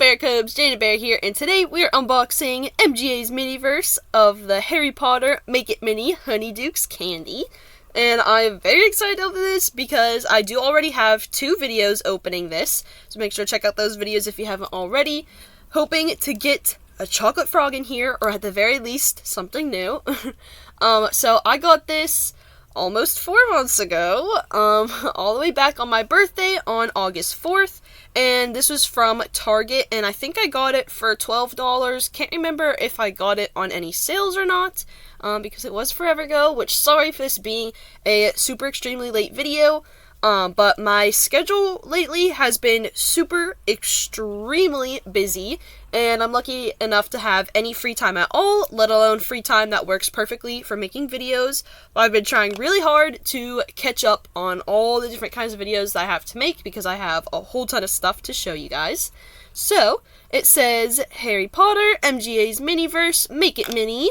Bear Cubs, Jada Bear here, and today we are unboxing MGA's miniverse of the Harry Potter Make It Mini HoneyDukes candy. And I'm very excited over this because I do already have 2 videos opening this, so make sure to check out those videos if you haven't already. Hoping to get a chocolate frog in here, or at the very least, something new. So I got this almost 4 months ago, all the way back on my birthday on August 4th, and this was from Target, and I think I got it for $12. Can't remember if I got it on any sales or not, because it was forever ago, which, sorry for this being a super extremely late video, but my schedule lately has been super extremely busy, and I'm lucky enough to have any free time at all, let alone free time that works perfectly for making videos. But I've been trying really hard to catch up on all the different kinds of videos that I have to make because I have a whole ton of stuff to show you guys. So, it says Harry Potter, MGA's Miniverse, Make It Mini,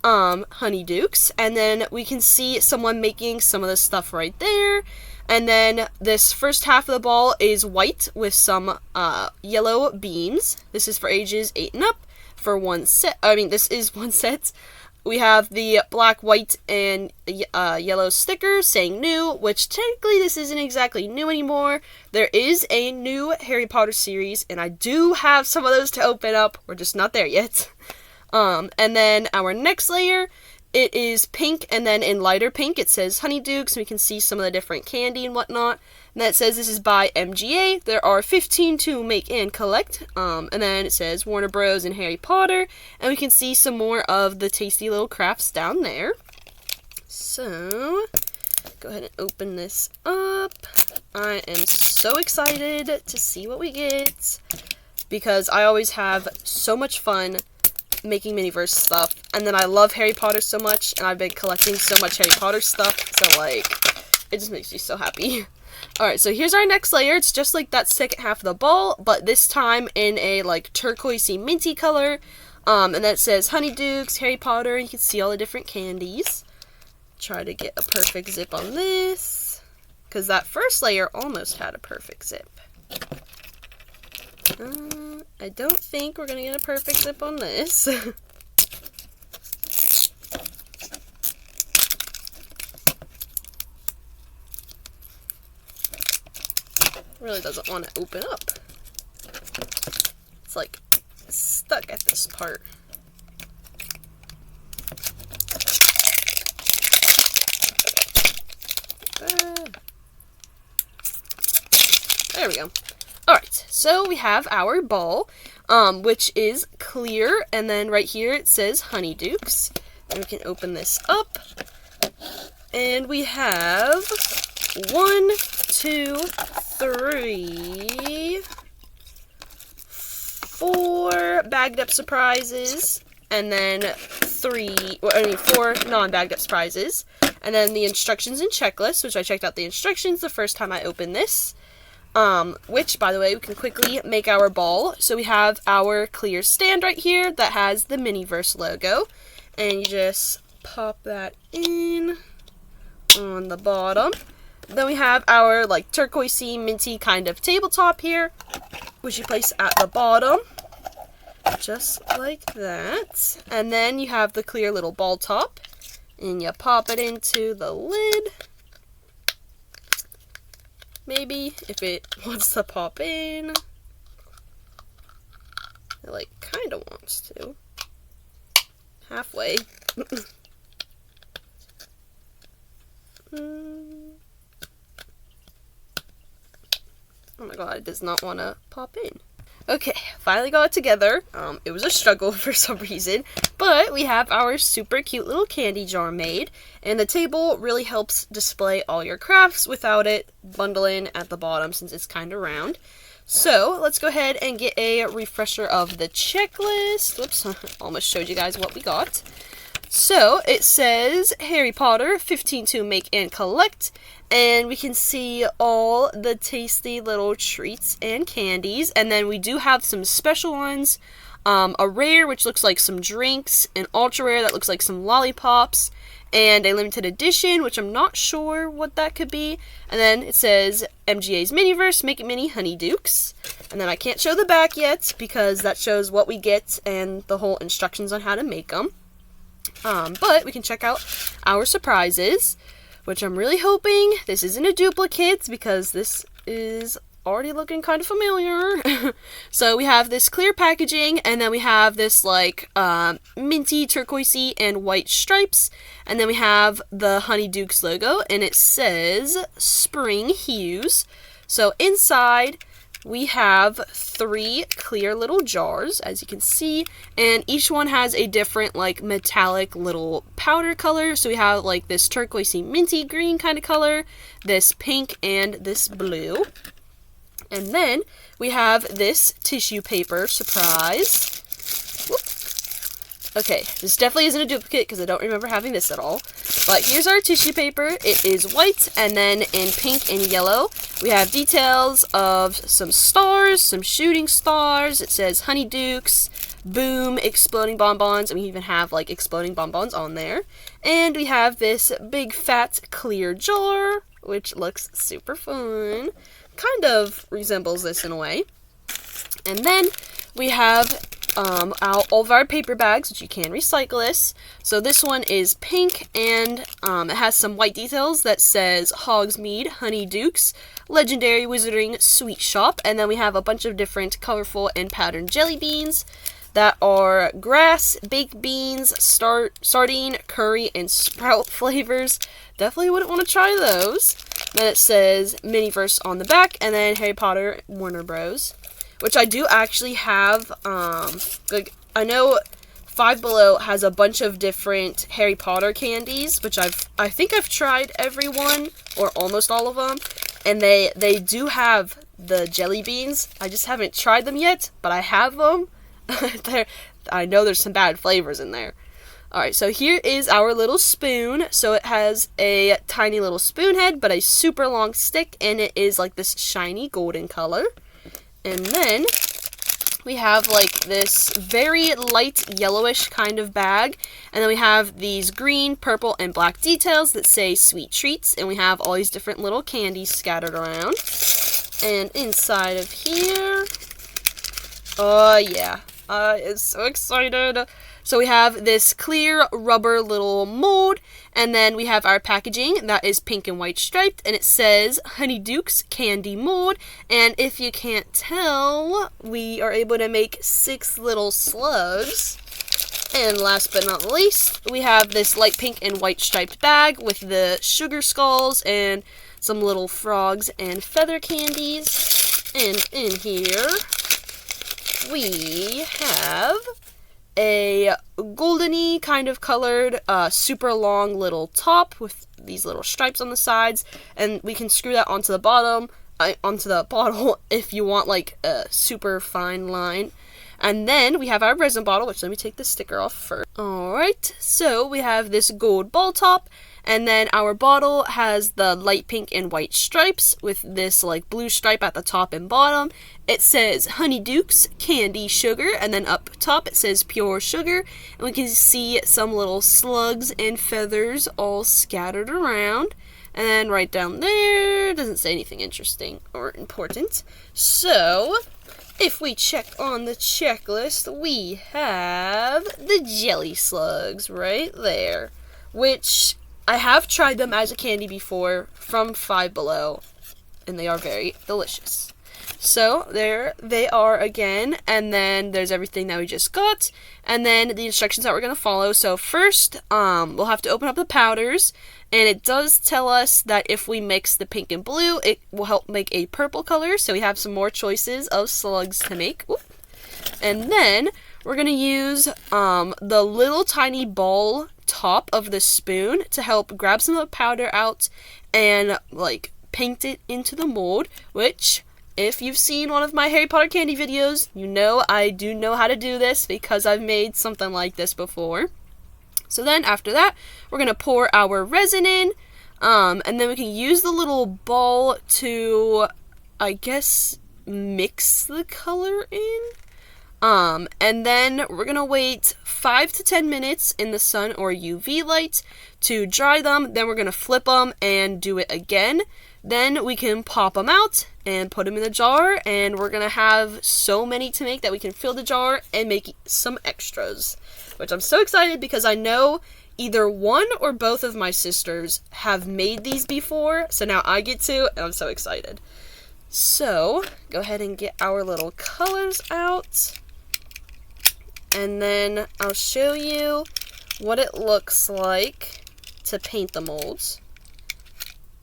HoneyDukes, and then we can see someone making some of this stuff right there. And then this first half of the ball is white with some yellow beams. This is for ages 8 and up for one set. This is one set. We have the black, white, and yellow stickers saying new, which technically this isn't exactly new anymore. There is a new Harry Potter series, and I do have some of those to open up. We're just not there yet. And then our next layer, it is pink, and then in lighter pink it says HoneyDukes, and we can see some of the different candy and whatnot. And then it says this is by MGA. There are 15 to make and collect. And then it says Warner Bros. And Harry Potter. And we can see some more of the tasty little crafts down there. So, go ahead and open this up. I am so excited to see what we get, because I always have so much fun making miniverse stuff, and then I love Harry Potter so much, and I've been collecting so much Harry Potter stuff, so like, it just makes me so happy. Alright, so here's our next layer. It's just like that second half of the ball, but this time in a like turquoisey minty color, and then it says HoneyDukes, Harry Potter, and you can see all the different candies. Try to get a perfect zip on this, because that first layer almost had a perfect zip. I don't think we're gonna get a perfect zip on this. Really doesn't want to open up. It's like stuck at this part. There we go. Alright, so we have our ball, which is clear, and then right here it says HoneyDukes. And we can open this up, and we have 1, 2, 3, 4 bagged up surprises, and then 4 non-bagged up surprises, and then the instructions and checklist, which I checked out the instructions the first time I opened this. Which, by the way, we can quickly make our ball. So we have our clear stand right here that has the Miniverse logo, and you just pop that in on the bottom. Then we have our like turquoisey minty kind of tabletop here, which you place at the bottom, just like that. And then you have the clear little ball top, and you pop it into the lid. Maybe, if it wants to pop in. It, like, kind of wants to. Halfway. Oh my god, it does not want to pop in. Okay, finally got it together. It was a struggle for some reason, but we have our super cute little candy jar made, and the table really helps display all your crafts without it bundling at the bottom since it's kind of round. So, let's go ahead and get a refresher of the checklist. Whoops, almost showed you guys what we got. So, it says Harry Potter, 15 to make and collect, and we can see all the tasty little treats and candies, and then we do have some special ones a rare, which looks like some drinks, an ultra rare that looks like some lollipops, and a limited edition, which I'm not sure what that could be. And then it says MGA's Miniverse, Make It Mini, HoneyDukes. And then I can't show the back yet because that shows what we get and the whole instructions on how to make them. But we can check out our surprises, which I'm really hoping this isn't a duplicate because this is already looking kind of familiar. So we have this clear packaging, and then we have this like minty, turquoisey, and white stripes, and then we have the HoneyDukes logo, and it says Spring Hues. So inside we have 3 clear little jars, as you can see, and each one has a different like metallic little powder color. So we have like this turquoisey minty green kind of color, this pink, and this blue. And then we have this tissue paper surprise. Whoop. Okay, this definitely isn't a duplicate because I don't remember having this at all. But here's our tissue paper. It is white, and then in pink and yellow, we have details of some stars, some shooting stars. It says HoneyDukes, boom, exploding bonbons, and we even have like exploding bonbons on there. And we have this big fat clear jar, which looks super fun. Kind of resembles this in a way. And then we have all of our paper bags, which you can recycle this. So this one is pink, and it has some white details that says Hogsmeade, HoneyDukes, Legendary Wizarding Sweet Shop. And then we have a bunch of different colorful and patterned jelly beans that are grass, baked beans, sardine, curry, and sprout flavors. Definitely wouldn't want to try those. Then it says Miniverse on the back, and then Harry Potter Warner Bros. Which I do actually have. Like, I know Five Below has a bunch of different Harry Potter candies, which I think I've tried every one, or almost all of them. And they do have the jelly beans. I just haven't tried them yet, but I have them. I know there's some bad flavors in there. Alright, so here is our little spoon. So it has a tiny little spoon head, but a super long stick, and it is like this shiny golden color. And then we have like this very light yellowish kind of bag, and then we have these green, purple, and black details that say Sweet Treats, and we have all these different little candies scattered around. And inside of here, oh yeah, I'm so excited. So we have this clear rubber little mold, and then we have our packaging that is pink and white striped, and it says HoneyDukes Candy Mold. And if you can't tell, we are able to make 6 little slugs. And last but not least, we have this light pink and white striped bag with the sugar skulls and some little frogs and feather candies. And in here, we have a goldeny kind of colored, super long little top with these little stripes on the sides, and we can screw that onto the bottom, onto the bottle if you want like a super fine line. And then we have our resin bottle, which let me take the sticker off first. Alright, so we have this gold ball top, and then our bottle has the light pink and white stripes with this like blue stripe at the top and bottom. It says HoneyDukes Candy Sugar, and then up top it says Pure Sugar, and we can see some little slugs and feathers all scattered around. And then right down there, doesn't say anything interesting or important. So if we check on the checklist, we have the jelly slugs right there, which I have tried them as a candy before from Five Below, and they are very delicious. So there they are again, and then there's everything that we just got, and then the instructions that we're going to follow. So first, we'll have to open up the powders, and it does tell us that if we mix the pink and blue, it will help make a purple color, so we have some more choices of slugs to make. Whoop. And then we're going to use the little tiny ball top of the spoon to help grab some of the powder out and like paint it into the mold, which if you've seen one of my Harry Potter candy videos, you know I do know how to do this because I've made something like this before. So then after that, we're going to pour our resin in, and then we can use the little ball to, I guess, mix the color in. And then we're gonna wait 5 to 10 minutes in the sun or UV light to dry them. Then we're gonna flip them and do it again. Then we can pop them out and put them in the jar, and we're gonna have so many to make that we can fill the jar and make some extras, which I'm so excited because I know either one or both of my sisters have made these before, so now I get to, and I'm so excited. So, go ahead and get our little colors out, and then I'll show you what it looks like to paint the molds,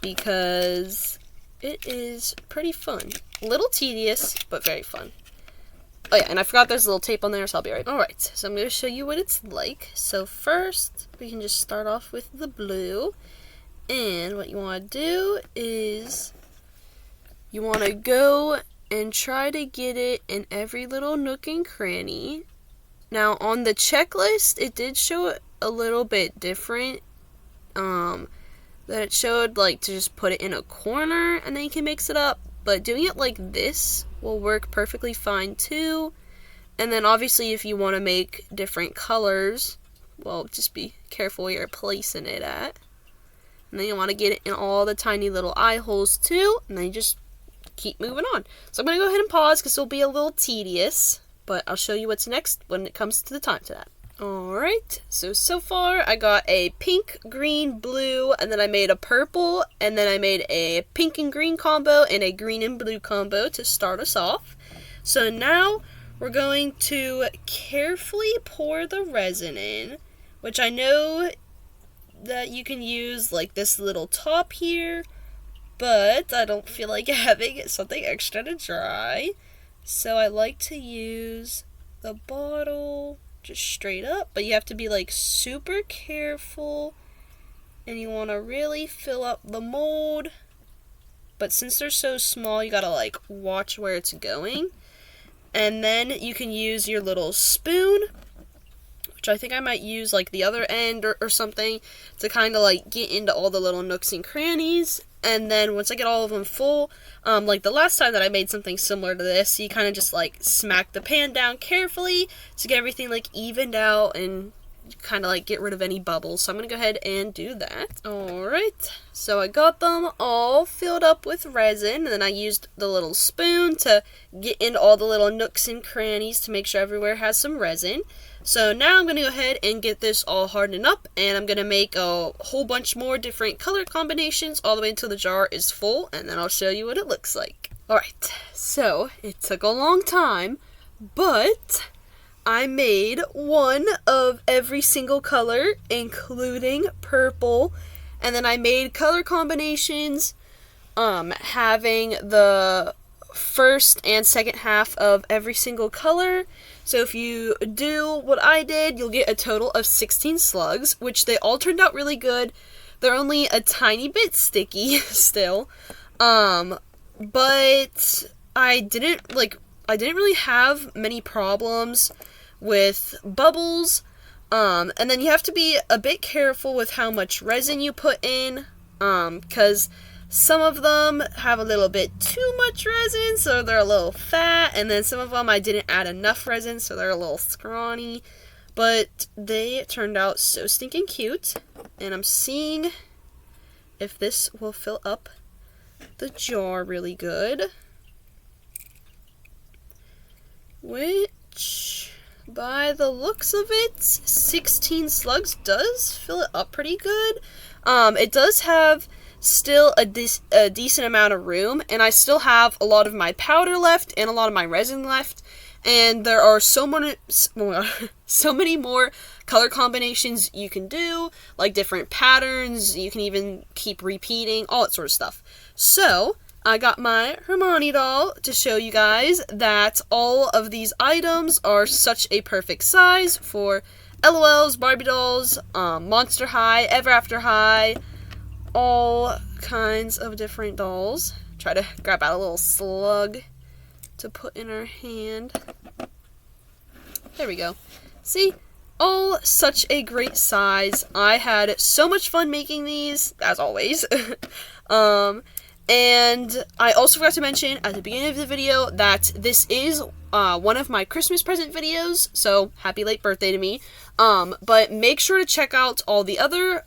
because it is pretty fun. A little tedious, but very fun. Oh yeah, and I forgot there's a little tape on there, so I'll be right back. Alright, so I'm going to show you what it's like. So first, we can just start off with the blue. And what you want to do is you want to go and try to get it in every little nook and cranny. Now, on the checklist, it did show it a little bit different. That it showed, like, to just put it in a corner and then you can mix it up. But doing it like this will work perfectly fine too. And then obviously if you want to make different colors, well, just be careful where you're placing it at. And then you want to get it in all the tiny little eye holes too. And then you just keep moving on. So I'm going to go ahead and pause because it'll be a little tedious. But I'll show you what's next when it comes to the time to that. Alright, so far I got a pink, green, blue, and then I made a purple, and then I made a pink and green combo and a green and blue combo to start us off. So now we're going to carefully pour the resin in, which I know that you can use like this little top here, but I don't feel like having something extra to dry. So I like to use the bottle just straight up, but you have to be like super careful and you want to really fill up the mold, but since they're so small you gotta like watch where it's going. And then you can use your little spoon, which I think I might use like the other end or something to kind of like get into all the little nooks and crannies. And then once I get all of them full, like the last time that I made something similar to this, you kind of just like smack the pan down carefully to get everything like evened out and kind of like get rid of any bubbles. So I'm going to go ahead and do that. Alright, so I got them all filled up with resin, and then I used the little spoon to get into all the little nooks and crannies to make sure everywhere has some resin. So now I'm going to go ahead and get this all hardened up, and I'm going to make a whole bunch more different color combinations all the way until the jar is full, and then I'll show you what it looks like. Alright, so it took a long time, but I made one of every single color, including purple, and then I made color combinations having the first and second half of every single color. So if you do what I did, you'll get a total of 16 slugs, which they all turned out really good. They're only a tiny bit sticky still, but I didn't really have many problems with bubbles. And then you have to be a bit careful with how much resin you put in, because some of them have a little bit too much resin, so they're a little fat, and then some of them I didn't add enough resin, so they're a little scrawny. But they turned out so stinking cute, and I'm seeing if this will fill up the jar really good. Which, by the looks of it, 16 slugs does fill it up pretty good. It does have still a decent amount of room, and I still have a lot of my powder left and a lot of my resin left, and there are so many more color combinations you can do, like different patterns. You can even keep repeating, all that sort of stuff. So I got my Hermione doll to show you guys that all of these items are such a perfect size for LOLs, Barbie dolls, Monster High, Ever After High, all kinds of different dolls. Try to grab out a little slug to put in her hand. There we go. See? All such a great size. I had so much fun making these, as always. And I also forgot to mention at the beginning of the video that this is one of my Christmas present videos, so happy late birthday to me. But make sure to check out all the other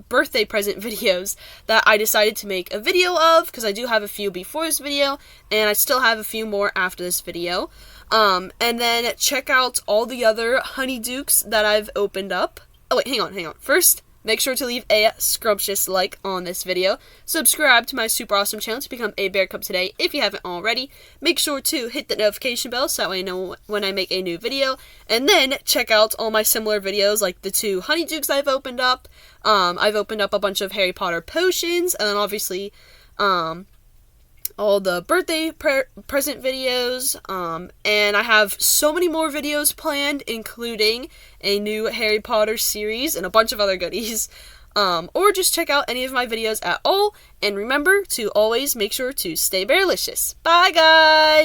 birthday present videos that I decided to make a video of, because I do have a few before this video, and I still have a few more after this video. And then check out all the other HoneyDukes that I've opened up. Oh wait, hang on. First, make sure to leave a scrumptious like on this video. Subscribe to my super awesome channel to become a Bear Cub today if you haven't already. Make sure to hit the notification bell so that way I know when I make a new video. And then check out all my similar videos like the 2 HoneyDukes I've opened up. I've opened up a bunch of Harry Potter potions, and then obviously all the birthday present videos, and I have so many more videos planned, including a new Harry Potter series and a bunch of other goodies. Or just check out any of my videos at all, and remember to always make sure to stay bearlicious. Bye, guys!